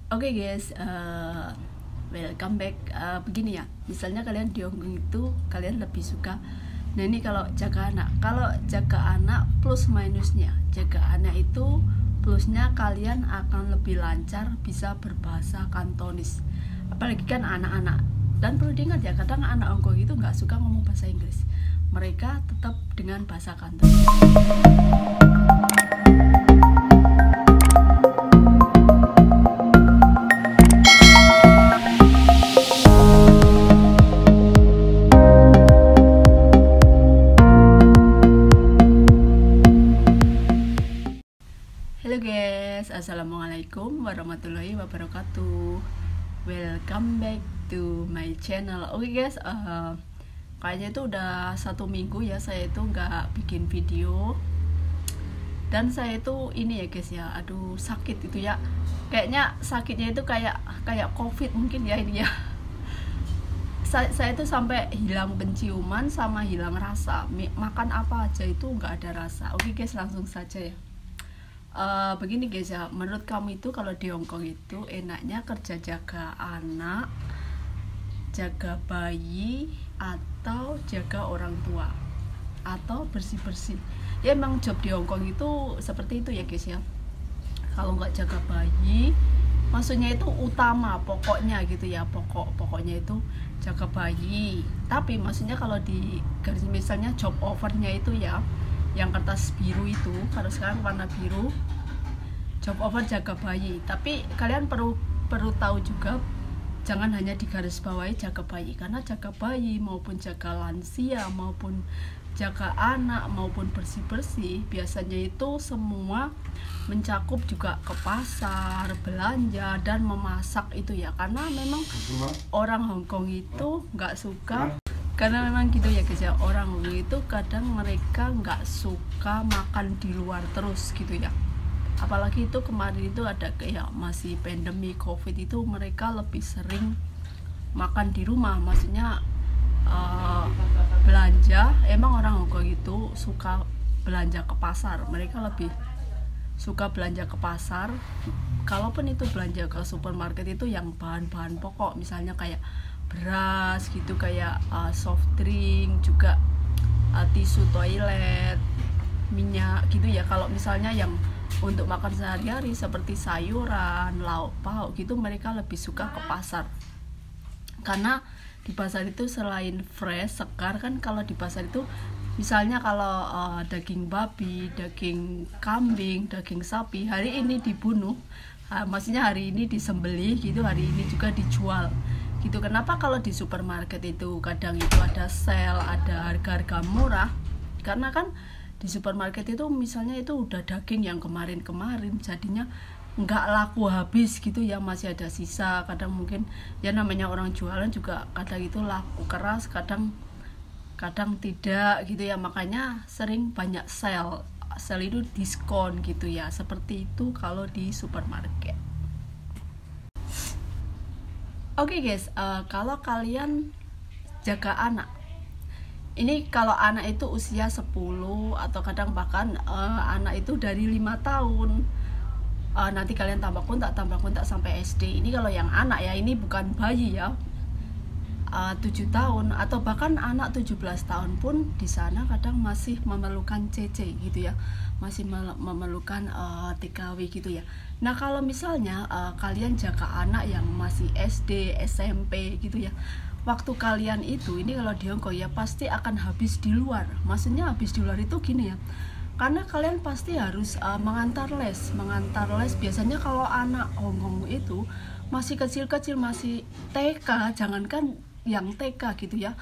Oke guys, welcome back. Begini ya, misalnya kalian di Hongkong itu kalian lebih suka. Nah ini kalau jaga anak plus minusnya, jaga anak itu plusnya kalian akan lebih lancar bisa berbahasa Kantonis. Apalagi kan anak-anak. Dan perlu diingat ya, kadang anak Hongkong itu nggak suka ngomong bahasa Inggris. Mereka tetap dengan bahasa Kantonis. Halo guys, assalamualaikum warahmatullahi wabarakatuh. Welcome back to my channel. Oke guys, kayaknya itu udah 1 minggu ya saya itu nggak bikin video. Dan saya itu ini ya guys ya, aduh sakit itu ya. Kayaknya sakitnya itu kayak COVID mungkin ya ini ya. Saya itu sampai hilang penciuman sama hilang rasa. Makan apa aja itu nggak ada rasa. Oke guys, langsung saja ya. Begini guys ya, menurut kamu itu kalau di Hongkong itu enaknya kerja jaga anak, jaga bayi, atau jaga orang tua, atau bersih-bersih? Ya emang job di Hongkong itu seperti itu ya guys ya. Kalau nggak jaga bayi, maksudnya itu utama, pokoknya gitu ya, pokoknya itu jaga bayi. Tapi maksudnya kalau di garis misalnya job offernya itu ya, yang kertas biru itu, kalau sekarang warna biru, job offer jaga bayi. Tapi kalian perlu tahu juga, jangan hanya di garis bawahi jaga bayi, karena jaga bayi maupun jaga lansia maupun jaga anak maupun bersih-bersih biasanya itu semua mencakup juga ke pasar, belanja, dan memasak itu ya. Karena memang orang Hongkong itu nggak suka, karena memang gitu ya guys ya, orang Hongkong itu kadang mereka nggak suka makan di luar terus gitu ya. Apalagi itu kemarin itu ada kayak masih pandemi COVID itu, mereka lebih sering makan di rumah. Maksudnya belanja, emang orang Hongkong itu suka belanja ke pasar, mereka lebih suka belanja ke pasar. Kalaupun itu belanja ke supermarket itu yang bahan-bahan pokok, misalnya kayak beras gitu, kayak soft drink juga, tisu toilet, minyak gitu ya. Kalau misalnya yang untuk makan sehari-hari seperti sayuran, lauk pauk gitu, mereka lebih suka ke pasar. Karena di pasar itu selain fresh, segar kan, kalau di pasar itu misalnya kalau daging babi, daging kambing, daging sapi hari ini dibunuh, maksudnya hari ini disembelih gitu, hari ini juga dijual gitu. Kenapa kalau di supermarket itu kadang itu ada sale, ada harga-harga murah? Karena kan di supermarket itu misalnya itu udah daging yang kemarin-kemarin, jadinya nggak laku habis gitu ya, masih ada sisa. Kadang mungkin ya namanya orang jualan juga kadang itu laku keras, kadang tidak gitu ya. Makanya sering banyak sale itu diskon gitu ya, seperti itu kalau di supermarket. Oke guys, kalau kalian jaga anak, ini kalau anak itu usia 10 atau kadang bahkan anak itu dari 5 tahun, nanti kalian tambah kontak sampai SD. Ini kalau yang anak ya, ini bukan bayi ya, 7 tahun atau bahkan anak 17 tahun pun di sana kadang masih memerlukan CC gitu ya, masih memerlukan TKW gitu ya. Nah kalau misalnya kalian jaga anak yang masih SD, SMP gitu ya, waktu kalian itu, ini kalau di Hongkong ya pasti akan habis di luar. Maksudnya habis di luar itu gini ya, karena kalian pasti harus mengantar les. Biasanya kalau anak Hongkong itu masih kecil-kecil, masih TK, jangankan yang TK gitu ya,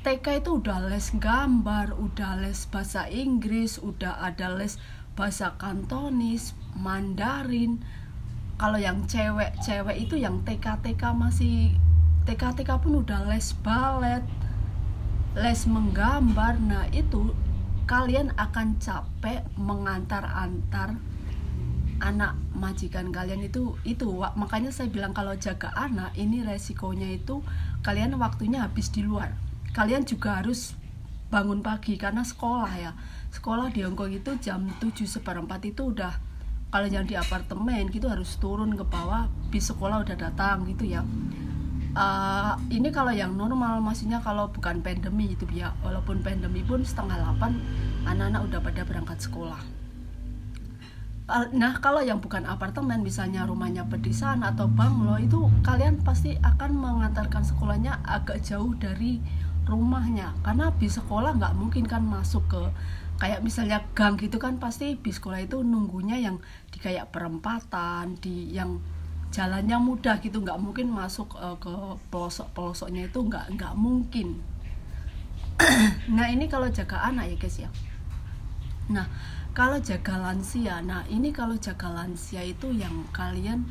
TK itu udah les gambar, udah les bahasa Inggris, udah ada les bahasa Kantonis, Mandarin. Kalau yang cewek itu yang TK masih TK pun udah les balet, les menggambar. Nah itu kalian akan capek mengantar-antar anak majikan kalian itu. Makanya saya bilang kalau jaga anak ini resikonya itu kalian waktunya habis di luar. Kalian juga harus bangun pagi karena sekolah ya. Sekolah di Hongkong itu jam 7:15 itu Kalau yang di apartemen gitu harus turun ke bawah, bis sekolah udah datang gitu ya. Ini kalau yang normal, maksudnya kalau bukan pandemi gitu ya. Walaupun pandemi pun 7:30 anak-anak udah pada berangkat sekolah. Nah, kalau yang bukan apartemen, misalnya rumahnya pedesaan atau banglo, itu kalian pasti akan mengantarkan sekolahnya agak jauh dari rumahnya, karena bis sekolah nggak mungkin kan masuk ke kayak misalnya gang gitu kan, pasti bis sekolah itu nunggunya yang di kayak perempatan, di yang jalannya mudah gitu, nggak mungkin masuk ke pelosok-pelosoknya, itu nggak mungkin. Nah, ini kalau jaga anak ya guys ya. Nah, kalau jaga lansia, kalau jaga lansia itu yang kalian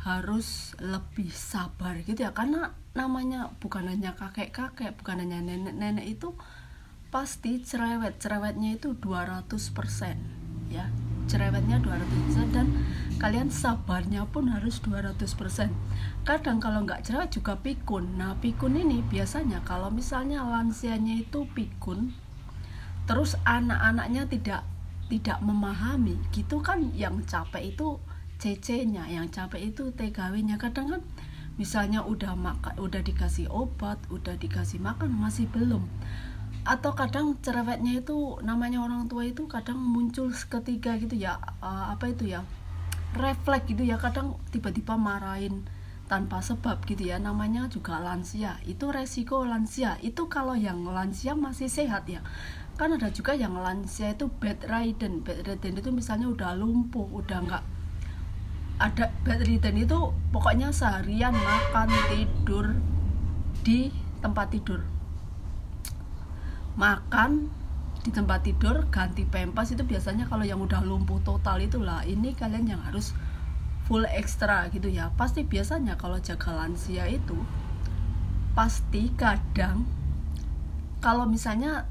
harus lebih sabar gitu ya, karena namanya bukan hanya kakek-kakek, bukan hanya nenek-nenek, itu pasti cerewetnya itu 200% ya, cerewetnya 200%, dan kalian sabarnya pun harus 200%. Kadang kalau nggak cerewet juga pikun. Nah, pikun ini biasanya kalau misalnya lansianya itu pikun, terus anak-anaknya tidak memahami gitu kan, yang capek itu CC-nya, yang capek itu TKW-nya. Kadang kan misalnya udah makan, udah dikasih obat, udah dikasih makan, masih belum. Atau kadang cerewetnya itu, namanya orang tua itu kadang muncul seketika gitu ya, refleks gitu ya, kadang tiba-tiba marahin tanpa sebab gitu ya, namanya juga lansia. Itu resiko lansia itu. Kalau yang lansia masih sehat ya, kan ada juga yang lansia itu bedridden itu misalnya udah lumpuh, udah nggak ada. Bedridden itu pokoknya seharian makan tidur di tempat tidur, makan di tempat tidur, ganti pempas. Itu biasanya kalau yang udah lumpuh total itulah, ini kalian yang harus full ekstra gitu ya. Pasti biasanya kalau jaga lansia itu pasti kadang kalau misalnya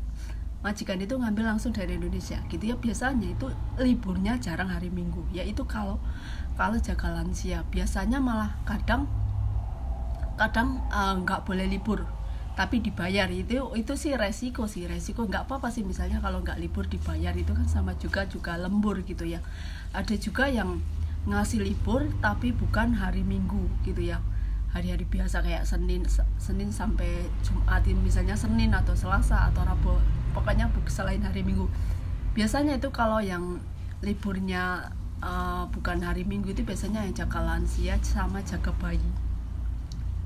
majikan itu ngambil langsung dari Indonesia gitu ya, biasanya itu liburnya jarang hari Minggu ya. Itu kalau jaga lansia biasanya malah kadang nggak boleh libur tapi dibayar. Itu sih resiko nggak apa-apa sih, misalnya kalau nggak libur dibayar, itu kan sama juga lembur gitu ya. Ada juga yang ngasih libur tapi bukan hari Minggu gitu ya, hari-hari biasa kayak Senin sampai Jumat, misalnya Senin atau Selasa atau Rabu, pokoknya selain hari Minggu. Biasanya itu kalau yang liburnya bukan hari Minggu, itu biasanya yang jaga lansia sama jaga bayi,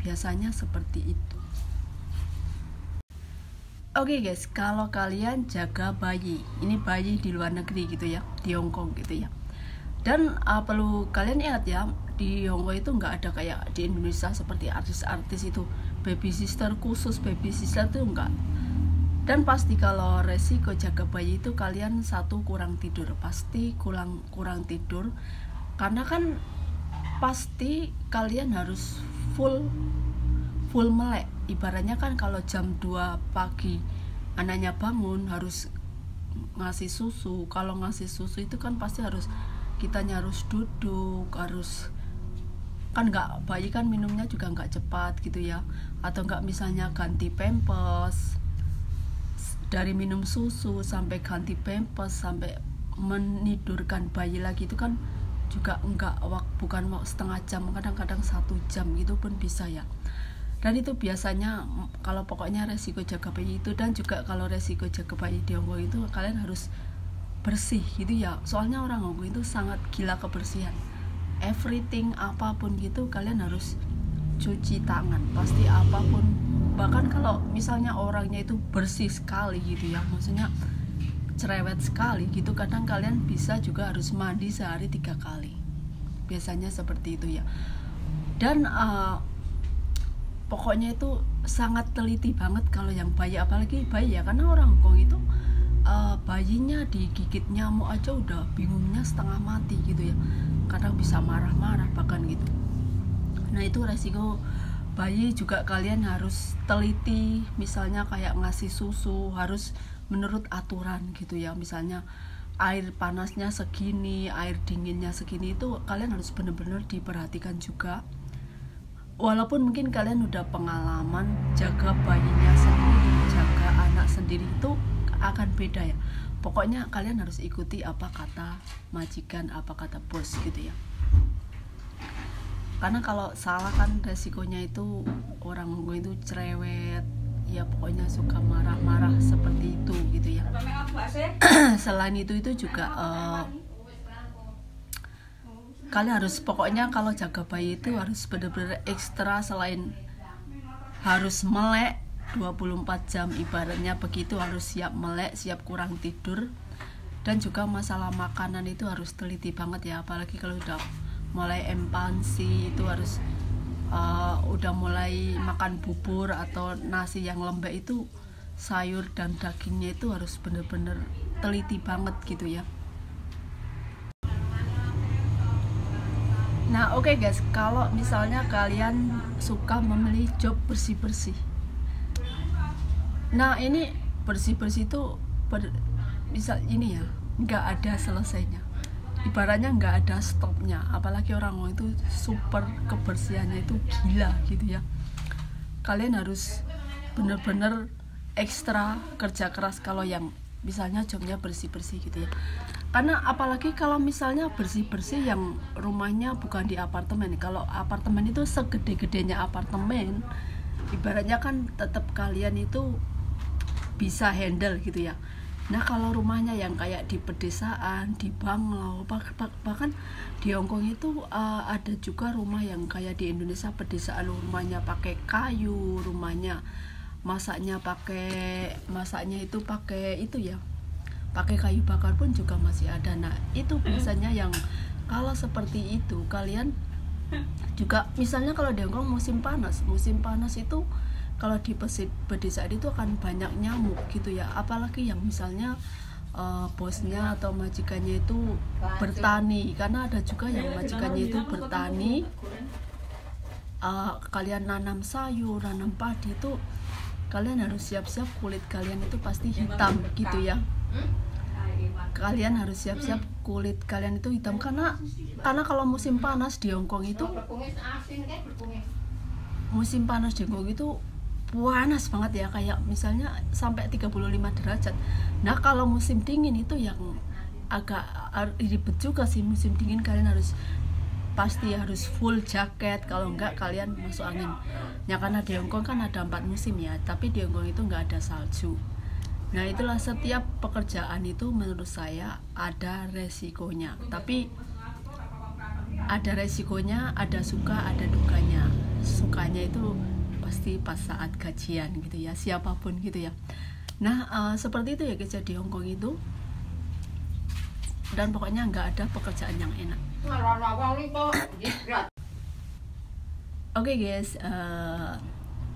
biasanya seperti itu. Oke guys, kalau kalian jaga bayi, ini bayi di luar negeri gitu ya, di Hongkong gitu ya, dan perlu kalian ingat ya, di Hongkong itu nggak ada kayak di Indonesia seperti artis-artis itu baby sister khusus, baby sister itu enggak. Dan pasti kalau resiko jaga bayi itu kalian satu, kurang tidur, pasti kurang tidur, karena kan pasti kalian harus full melek. Ibaratnya kan kalau jam 2 pagi anaknya bangun harus ngasih susu. Kalau ngasih susu itu kan pasti kitanya harus duduk, harus kan nggak, bayi kan minumnya juga nggak cepat gitu ya. Atau nggak misalnya ganti pampers, dari minum susu sampai ganti pampers sampai menidurkan bayi lagi, itu kan juga bukan setengah jam, kadang-kadang 1 jam gitu pun bisa ya. Dan itu biasanya kalau pokoknya resiko jaga bayi itu. Dan juga kalau resiko jaga bayi di Hongkong itu kalian harus bersih gitu ya, soalnya orang Hongkong itu sangat gila kebersihan. Everything apapun gitu kalian harus cuci tangan, pasti apapun. Bahkan kalau misalnya orangnya itu bersih sekali gitu ya, maksudnya cerewet sekali gitu, kadang kalian bisa juga harus mandi sehari 3 kali, biasanya seperti itu ya. Dan pokoknya itu sangat teliti banget kalau yang bayi, apalagi bayi ya, karena orang Hongkong itu bayinya digigit nyamuk aja udah bingungnya setengah mati gitu ya, kadang bisa marah-marah bahkan gitu. Nah, itu resiko bayi juga kalian harus teliti. Misalnya kayak ngasih susu harus menurut aturan gitu ya, misalnya air panasnya segini, air dinginnya segini, itu kalian harus benar-benar diperhatikan juga. Walaupun mungkin kalian udah pengalaman jaga bayinya sendiri, jaga anak sendiri, itu akan beda ya. pokoknya kalian harus ikuti apa kata majikan, apa kata bos gitu ya. Karena kalau salah kan resikonya itu orang gue itu cerewet, ya pokoknya suka marah-marah seperti itu gitu ya. Selain itu juga kalian harus, pokoknya kalau jaga bayi itu harus benar-benar ekstra. Selain harus melek 24 jam ibaratnya begitu, harus siap melek, siap kurang tidur, dan juga masalah makanan itu harus teliti banget ya. Apalagi kalau udah mulai empansi itu harus udah mulai makan bubur atau nasi yang lembek, itu sayur dan dagingnya itu harus bener-bener teliti banget gitu ya. Nah oke guys, kalau misalnya kalian suka memilih job bersih-bersih, nah ini bersih-bersih itu bisa ini ya, nggak ada selesainya, ibaratnya nggak ada stopnya. Apalagi orang itu super kebersihannya itu gila gitu ya. Kalian harus bener-bener ekstra kerja keras kalau yang misalnya jobnya bersih-bersih gitu ya. Karena apalagi kalau misalnya bersih-bersih yang rumahnya bukan di apartemen. Kalau apartemen itu segede-gedenya apartemen, ibaratnya kan tetap kalian itu bisa handle gitu ya. Nah kalau rumahnya yang kayak di pedesaan, di banglau, bahkan di Hongkong itu ada juga rumah yang kayak di Indonesia pedesaan, rumahnya pakai kayu, rumahnya masaknya itu pakai itu ya, pakai kayu bakar pun juga masih ada. Nah itu biasanya yang kalau seperti itu kalian juga, misalnya kalau di Hongkong musim panas itu kalau di pedesaan itu akan banyak nyamuk gitu ya. Apalagi yang misalnya bosnya atau majikannya itu bertani, karena ada juga yang majikannya itu bertani, kalian nanam sayur, nanam padi, itu kalian harus siap-siap kulit kalian itu pasti hitam gitu ya. Kalian harus siap-siap kulit kalian itu hitam, karena kalau musim panas di Hongkong itu panas banget ya, kayak misalnya sampai 35 derajat. Nah kalau musim dingin itu yang agak ribet juga sih. Musim dingin kalian pasti harus full jaket, kalau enggak kalian masuk angin ya. Karena di Hongkong kan ada 4 musim ya, tapi di Hongkong itu enggak ada salju. Nah itulah, setiap pekerjaan itu menurut saya ada resikonya, tapi ada resikonya, ada suka, ada dukanya. Sukanya itu pasti pas saat gajian gitu ya, siapapun gitu ya. Nah seperti itu ya guys di Hongkong itu, dan pokoknya nggak ada pekerjaan yang enak. Oke guys,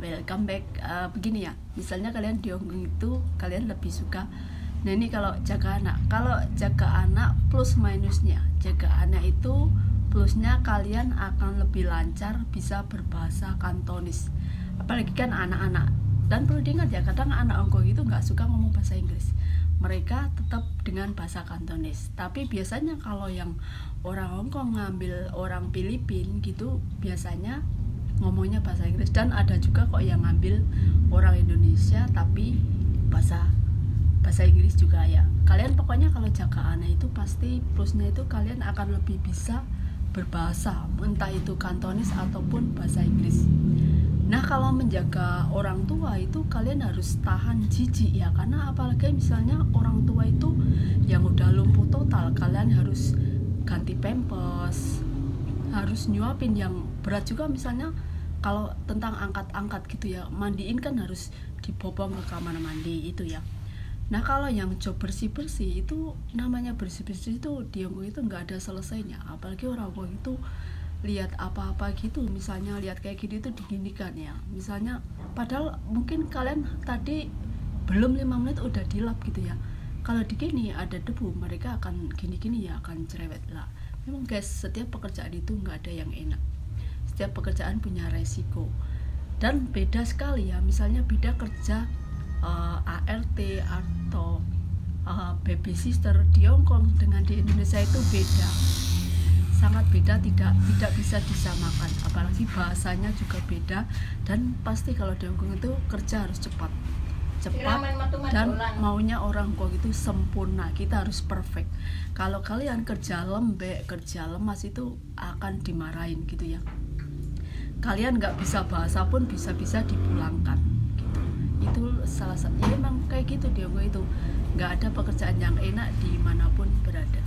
welcome back. Begini ya, misalnya kalian di Hongkong itu kalian lebih suka, nah ini kalau jaga anak plus minusnya, jaga anak itu plusnya kalian akan lebih lancar bisa berbahasa Kantonis, apalagi kan anak-anak. Dan perlu diingat ya, kadang anak Hongkong itu nggak suka ngomong bahasa Inggris, mereka tetap dengan bahasa Kantonis. Tapi biasanya kalau yang orang Hongkong ngambil orang Filipina gitu, biasanya ngomongnya bahasa Inggris. Dan ada juga kok yang ngambil orang Indonesia tapi bahasa Inggris juga ya. Kalian pokoknya kalau jaga anak itu pasti plusnya itu kalian akan lebih bisa berbahasa, entah itu Kantonis ataupun bahasa Inggris. Nah kalau menjaga orang tua itu kalian harus tahan jijik ya, karena apalagi misalnya orang tua itu yang udah lumpuh total, kalian harus ganti pampers, harus nyuapin yang berat juga. Misalnya kalau tentang angkat-angkat gitu ya, mandiin kan harus dibopong ke kamar mandi itu ya. Nah kalau yang job bersih-bersih itu, namanya bersih-bersih itu di Hongkong itu nggak ada selesainya. Apalagi orang Hongkong itu lihat apa-apa gitu, misalnya lihat kayak gini itu diginikan ya, misalnya padahal mungkin kalian tadi belum 5 menit udah dilap gitu ya. Kalau di gini ada debu, mereka akan gini-gini ya, akan cerewet lah. Memang guys, setiap pekerjaan itu nggak ada yang enak, setiap pekerjaan punya resiko dan beda sekali ya. Misalnya beda kerja ART atau baby sister di Hongkong dengan di Indonesia itu beda, sangat beda, tidak bisa disamakan. Apalagi bahasanya juga beda, dan pasti kalau di Hongkong itu kerja harus cepat. cepat, dan maunya orang tua itu sempurna. Kita harus perfect. Kalau kalian kerja lembek, kerja lemas, itu akan dimarahin gitu ya. Kalian nggak bisa bahasa pun bisa-bisa dipulangkan gitu. Itu salah satu ya, emang kayak gitu dia itu. Nggak ada pekerjaan yang enak dimanapun berada.